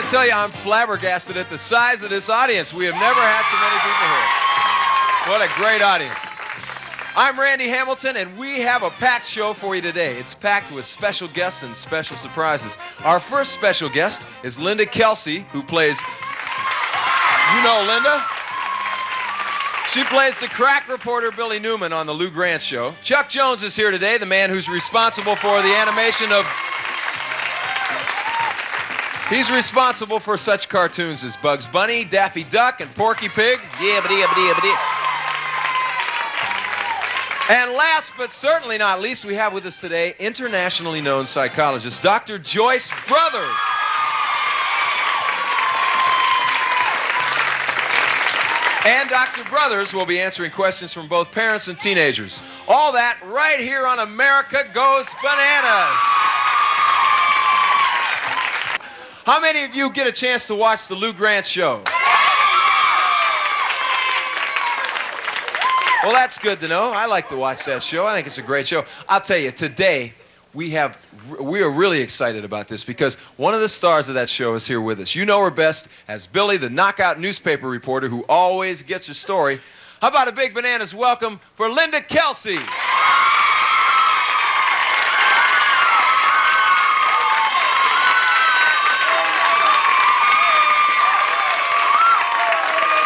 to tell you, I'm flabbergasted at the size of this audience. We have never had so many people here. What a great audience. I'm Randy Hamilton, and we have a packed show for you today. It's packed with special guests and special surprises. Our first special guest is Linda Kelsey, who plays, you know Linda? She plays the crack reporter Billy Newman on the Lou Grant Show. Chuck Jones is here today, the man who's responsible for the animation of... He's responsible for such cartoons as Bugs Bunny, Daffy Duck, and Porky Pig. And last but certainly not least, we have with us today internationally known psychologist, Dr. Joyce Brothers. And Dr. Brothers will be answering questions from both parents and teenagers. All that right here on America Goes Bananas. How many of you get a chance to watch the Lou Grant Show? Well, that's good to know. I like to watch that show. I think it's a great show. I'll tell you, today we are really excited about this because one of the stars of that show is here with us. You know her best as Billy, the knockout newspaper reporter who always gets her story. How about a big Bananaz welcome for Linda Kelsey?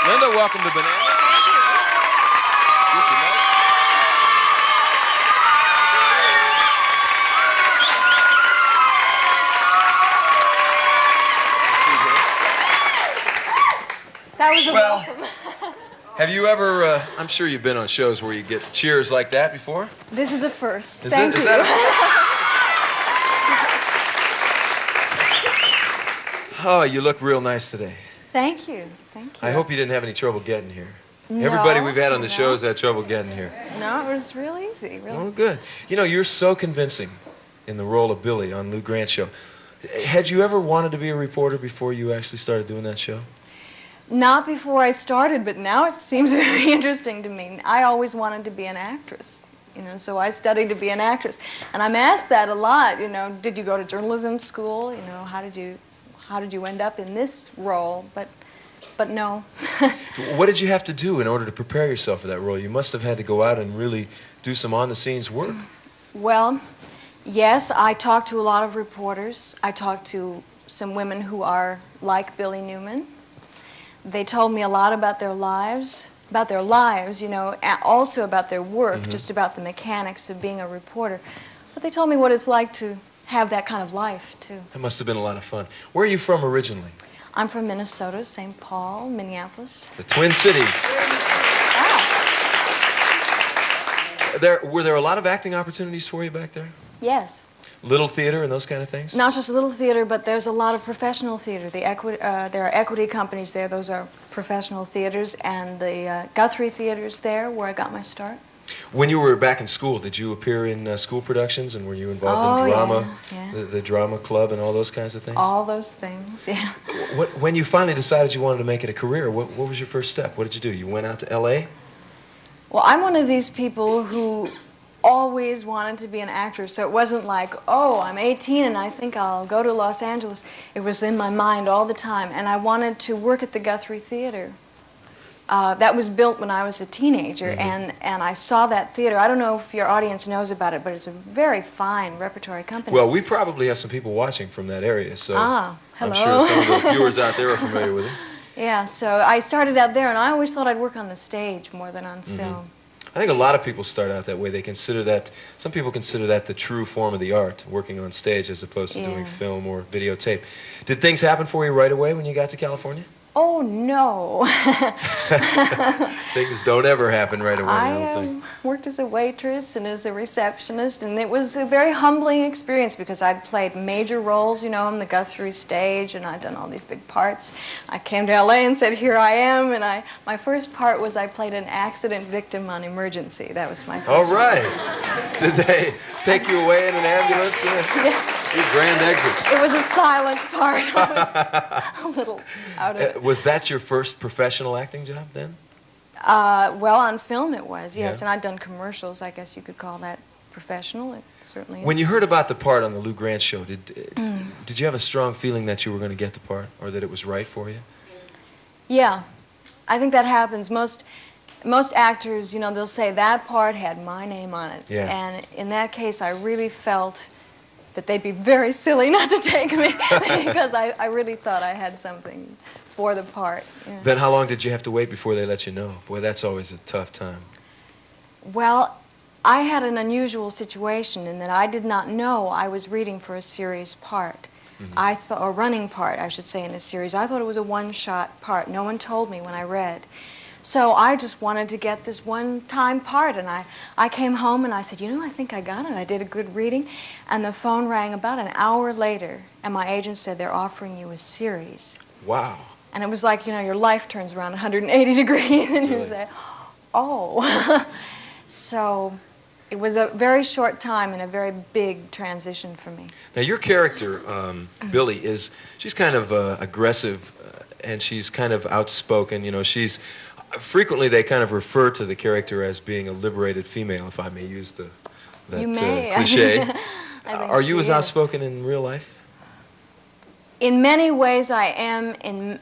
Linda, welcome to Bananaz. That was a welcome. Have you ever, I'm sure you've been on shows where you get cheers like that before? This is a first. Thank you. Oh, you look real nice today. Thank you. Thank you. I hope you didn't have any trouble getting here. No, Everybody we've had on the show has had trouble getting here. No, it was real easy. Really. Oh, good. You know, you're so convincing in the role of Billy on Lou Grant's show. Had you ever wanted to be a reporter before you actually started doing that show? Not before I started, but now it seems very interesting to me. I always wanted to be an actress, you know, so I studied to be an actress. And I'm asked that a lot, you know, did you go to journalism school? You know, how did you end up in this role? But no. What did you have to do in order to prepare yourself for that role? You must have had to go out and really do some on-the-scenes work. Well, yes, I talked to a lot of reporters. I talked to some women who are like Billy Newman. They told me a lot about their lives, you know, also about their work, just about the mechanics of being a reporter. But they told me what it's like to have that kind of life, too. That must have been a lot of fun. Where are you from originally? I'm from Minnesota, St. Paul, Minneapolis. The Twin Cities. Wow. Were there a lot of acting opportunities for you back there? Yes. Little theater and those kind of things? Not just a little theater, but there's a lot of professional theater. There are equity companies there. Those are professional theaters, and the Guthrie Theater's there, where I got my start. When you were back in school, did you appear in school productions, and were you involved in drama, yeah. The drama club and all those kinds of things? All those things, yeah. When you finally decided you wanted to make it a career, what was your first step? What did you do? You went out to L.A.? Well, I'm one of these people who always wanted to be an actress, so it wasn't like, oh, I'm 18 and I think I'll go to Los Angeles. It was in my mind all the time, and I wanted to work at the Guthrie Theater. That was built when I was a teenager, and I saw that theater. I don't know if your audience knows about it, but it's a very fine repertory company. Well, we probably have some people watching from that area, so hello. I'm sure some of the viewers out there are familiar with it. Yeah, so I started out there, and I always thought I'd work on the stage more than on film. I think a lot of people start out that way. They consider that, some people consider that the true form of the art, working on stage as opposed to doing film or videotape. Did things happen for you right away when you got to California? Oh, no. Things don't ever happen right away, I don't think. I worked as a waitress and as a receptionist, and it was a very humbling experience because I'd played major roles, you know, on the Guthrie stage, and I'd done all these big parts. I came to L.A. and said, here I am, and my first part was I played an accident victim on Emergency. That was my first All right. Did they take you away in an ambulance? Yes. Your grand exit. It was a silent part. I was a little out of it. Was that your first professional acting job then? Well, on film it was, yes, Yeah. and I'd done commercials, I guess you could call that professional. It certainly is. When you heard about the part on the Lou Grant show, did you have a strong feeling that you were going to get the part, or that it was right for you? Yeah, I think that happens. Most actors, you know, they'll say that part had my name on it. Yeah. And in that case, I really felt that they'd be very silly not to take me because I really thought I had something for the part. Yeah. Then how long did you have to wait before they let you know? Boy, that's always a tough time. Well, I had an unusual situation in that I did not know I was reading for a serious part. Mm-hmm. Or running part, I should say, in a series. I thought it was a one-shot part. No one told me when I read. So I just wanted to get this one-time part, and I came home and I said, you know, I think I got it. I did a good reading. And the phone rang about an hour later, and my agent said, they're offering you a series. Wow. And it was like, you know, your life turns around 180 degrees, and you say, oh. So it was a very short time and a very big transition for me. Now, your character, Billy, she's kind of aggressive, and she's kind of outspoken. You know, frequently they kind of refer to the character as being a liberated female, if I may use that cliche. I think Are you she as is. outspoken in real life? In many ways I am,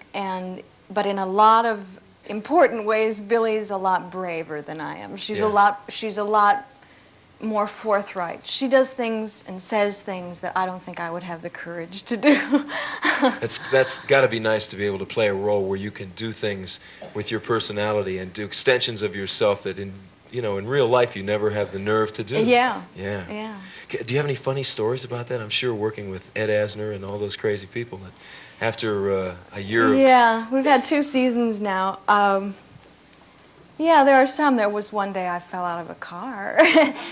but in a lot of important ways, Billy's a lot braver than I am. She's a lot more forthright. She does things and says things that I don't think I would have the courage to do. That's got to be nice to be able to play a role where you can do things with your personality and do extensions of yourself that in real life you never have the nerve to do. Yeah. Yeah. Do you have any funny stories about that? I'm sure working with Ed Asner and all those crazy people that after a year of... Yeah, we've had 2 seasons now. Yeah, there are some. There was one day I fell out of a car.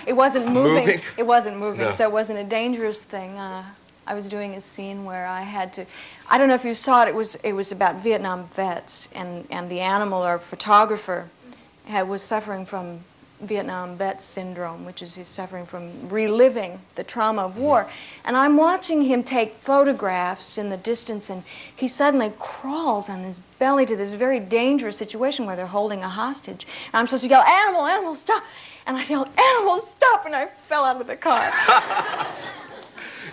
It wasn't moving. It wasn't moving, No. so it wasn't a dangerous thing. I was doing a scene where I had to... I don't know if you saw it. It was about Vietnam vets, and the animal or photographer was suffering from Vietnam vet syndrome, which is he's suffering from reliving the trauma of war. And I'm watching him take photographs in the distance, and he suddenly crawls on his belly to this very dangerous situation where they're holding a hostage. And I'm supposed to yell, "Animal, animal, stop!" And I yelled, "Animal, stop!" And I fell out of the car.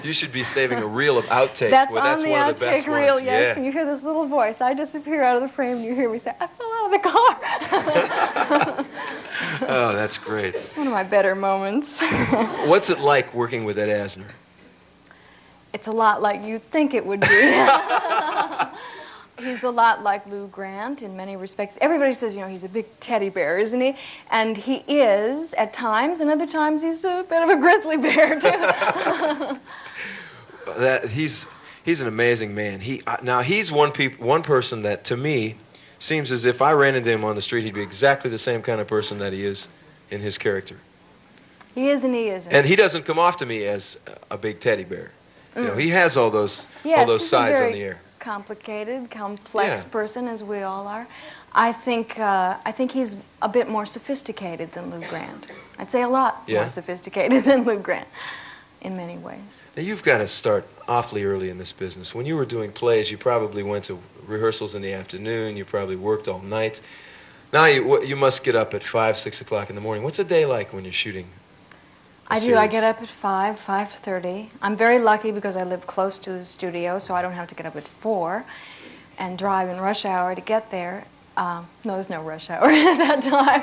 You should be saving a reel of outtakes. That's Well, on the one of the best outtake reel, ones. yes. Yeah. And you hear this little voice. I disappear out of the frame, and you hear me say, "I fell out of the car." Oh, that's great. One of my better moments. What's it like working with Ed Asner? It's a lot like you'd think it would be. He's a lot like Lou Grant in many respects. Everybody says, you know, he's a big teddy bear, isn't he? And he is at times, and other times he's a bit of a grizzly bear, too. He's an amazing man. Now he's one person that to me seems as if I ran into him on the street, he'd be exactly the same kind of person that he is in his character. He is and he isn't. And he doesn't come off to me as a big teddy bear. You know, he has all those sides on the air. Complicated, complex Yeah. person, as we all are. I think he's a bit more sophisticated than Lou Grant. I'd say a lot more sophisticated than Lou Grant in many ways. Now you've got to start awfully early in this business. When you were doing plays, you probably went to rehearsals in the afternoon. You probably worked all night. Now you must get up at 5, 6 o'clock in the morning. What's a day like when you're shooting? I do. I get up at 5:30. I'm very lucky because I live close to the studio, so I don't have to get up at 4 and drive in rush hour to get there. No, there's no rush hour at that time.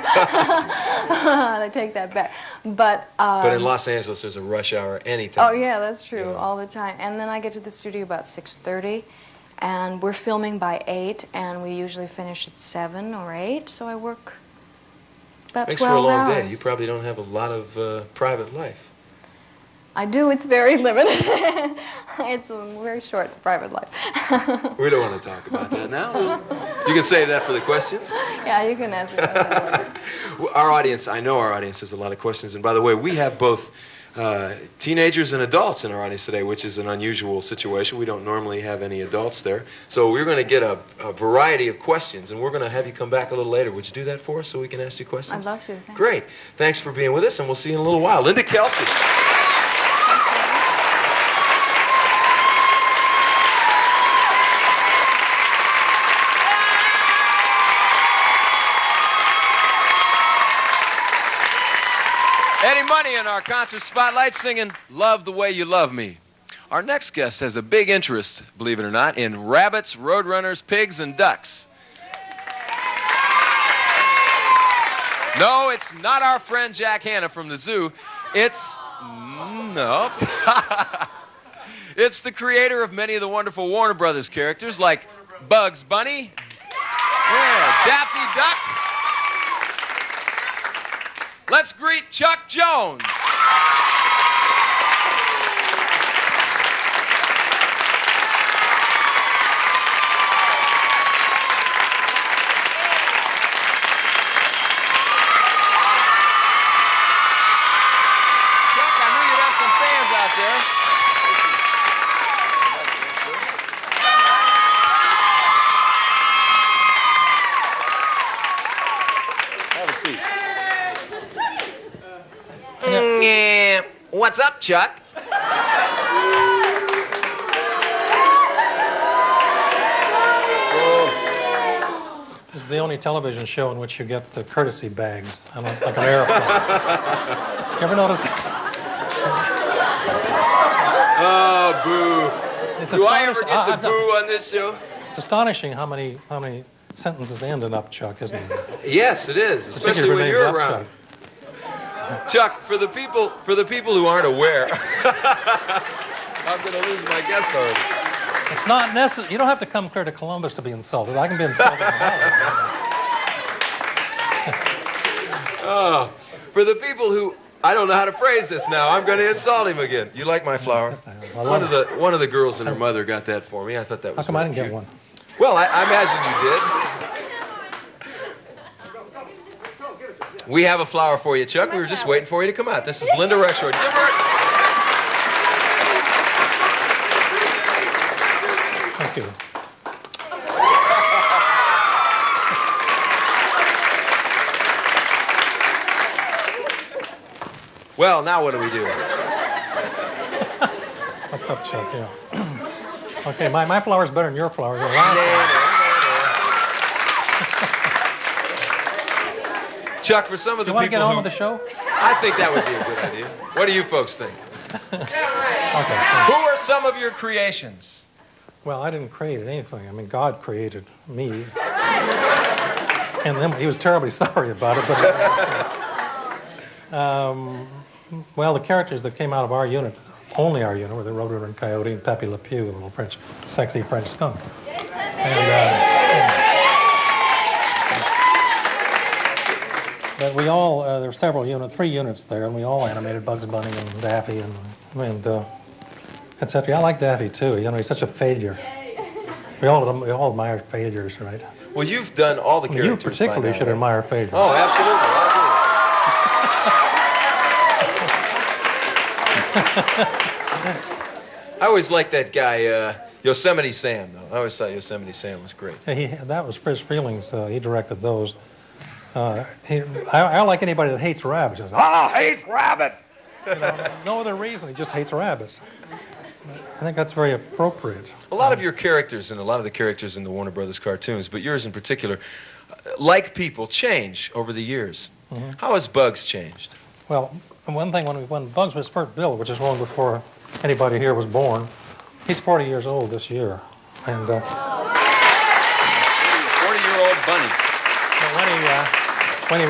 I take that back. But in Los Angeles, there's a rush hour anytime. Oh, yeah, that's true, Yeah. all the time. And then I get to the studio about 6:30, and we're filming by 8, and we usually finish at 7 or 8, so I work about Makes 12 for a long hours. day. You probably don't have a lot of private life. I do. It's very limited. It's a very short private life. We don't want to talk about that now. You can save that for the questions. Yeah, you can answer that. I know our audience has a lot of questions. And by the way, we have both teenagers and adults in our audience today, which is an unusual situation. We don't normally have any adults there. So we're going to get a variety of questions, and we're going to have you come back a little later. Would you do that for us so we can ask you questions? I'd love to. Thanks. Great. Thanks for being with us, and we'll see you in a little while. Linda Kelsey. Eddie Money in our concert spotlight singing Love the Way You Love Me. Our next guest has a big interest, believe it or not, in rabbits, roadrunners, pigs, and ducks. No, it's not our friend Jack Hanna from the zoo. It's, nope. It's the creator of many of the wonderful Warner Brothers characters like Bugs Bunny, yeah, Daffy Duck. Let's greet Chuck Jones. What's up, Chuck? This is the only television show in which you get the courtesy bags, like an airplane. Did you ever notice? Oh, boo. It's Do I ever get the boo on this show? It's astonishing how many sentences end in up, Chuck, isn't it? Yes, it is, especially when you're around. Chuck, for the people who aren't aware, I'm going to lose my guess already. It's not necessary. You don't have to come clear to Columbus to be insulted. I can be insulted. Oh, for the people who, I don't know how to phrase this now. I'm going to insult him again. You like my flower? Yes, I do. One of the girls and her mother got that for me. I thought that was. How come I didn't get one? Well, I imagine you did. We have a flower for you, Chuck. We were just waiting for you to come out. This is Linda Rexroyd. Give her. Thank you. Well, now what do we do? What's up, Chuck? Yeah. Okay, my flower's better than your flower. Chuck, for some of the people do you want to get on with the show? I think that would be a good idea. What do you folks think? Okay. Who are some of your creations? Well, I didn't create anything. I mean, God created me. And then he was terribly sorry about it. But well, the characters that came out of our unit, only our unit, were the Roadrunner and Coyote and Pepe Le Pew, the little sexy French skunk. But we all, there were three units there, and we all animated Bugs Bunny and Daffy and etc. I like Daffy too. You know, he's such a failure. We all admire failures, right? Well, you've done all the characters. You particularly should admire failures. Oh, absolutely. I always liked that guy, Yosemite Sam, though. I always thought Yosemite Sam was great. Yeah, that was Chris Feelings. He directed those. I like anybody that hates rabbits. Says, hates rabbits! You know, no other reason. He just hates rabbits. I think that's very appropriate. A lot of your characters and a lot of the characters in the Warner Brothers cartoons, but yours in particular, like people, change over the years. Mm-hmm. How has Bugs changed? Well, one thing, when Bugs was first built, which is long before anybody here was born, he's 40 years old this year. And 40-year-old bunny. When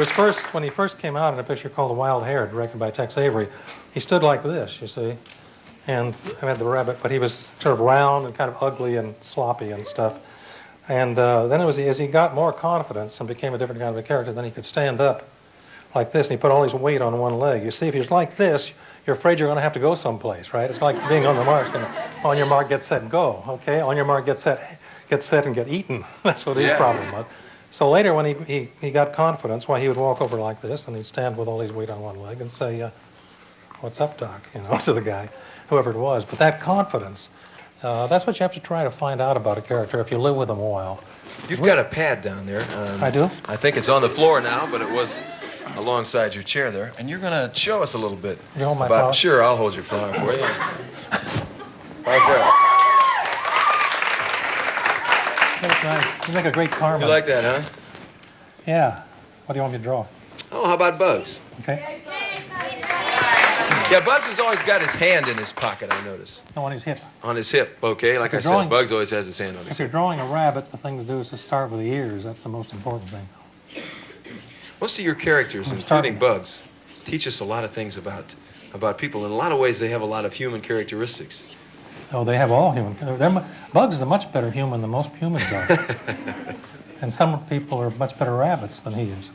he first came out in a picture called The Wild Hare, directed by Tex Avery, he stood like this, you see, and had the rabbit, but he was sort of round and kind of ugly and sloppy and stuff. And then it was as he got more confidence and became a different kind of a character, then he could stand up like this, and he put all his weight on one leg. You see, if you're like this, you're afraid you're going to have to go someplace, right? It's like being on the mark. On your mark, get set, go. Okay, on your mark, get set, and get eaten. That's what his problem was. So later, when he got confidence, he would walk over like this, and he'd stand with all his weight on one leg and say, "What's up, Doc?" You know, to the guy, whoever it was. But that confidence, that's what you have to try to find out about a character if you live with them a while. You've got a pad down there. I do? I think it's on the floor now, but it was alongside your chair there. And you're going to show us a little bit. You hold my flower? Sure, I'll hold your flower for you. Right there. That's nice. You make a great Carmen. You like that, huh? Yeah. What do you want me to draw? Oh, how about Bugs? Okay. Yeah, Bugs has always got his hand in his pocket, I notice. No, on his hip. On his hip, okay? Like I If you're drawing- said, Bugs always has his hand on his If hip. you're drawing a rabbit, the thing to do is to start with the ears. That's the most important thing. Most of your characters, I'm including starting. Bugs, teach us a lot of things about people. In a lot of ways, they have a lot of human characteristics. Oh, they have all human. Bugs is a much better human than most humans are. And some people are much better rabbits than he is.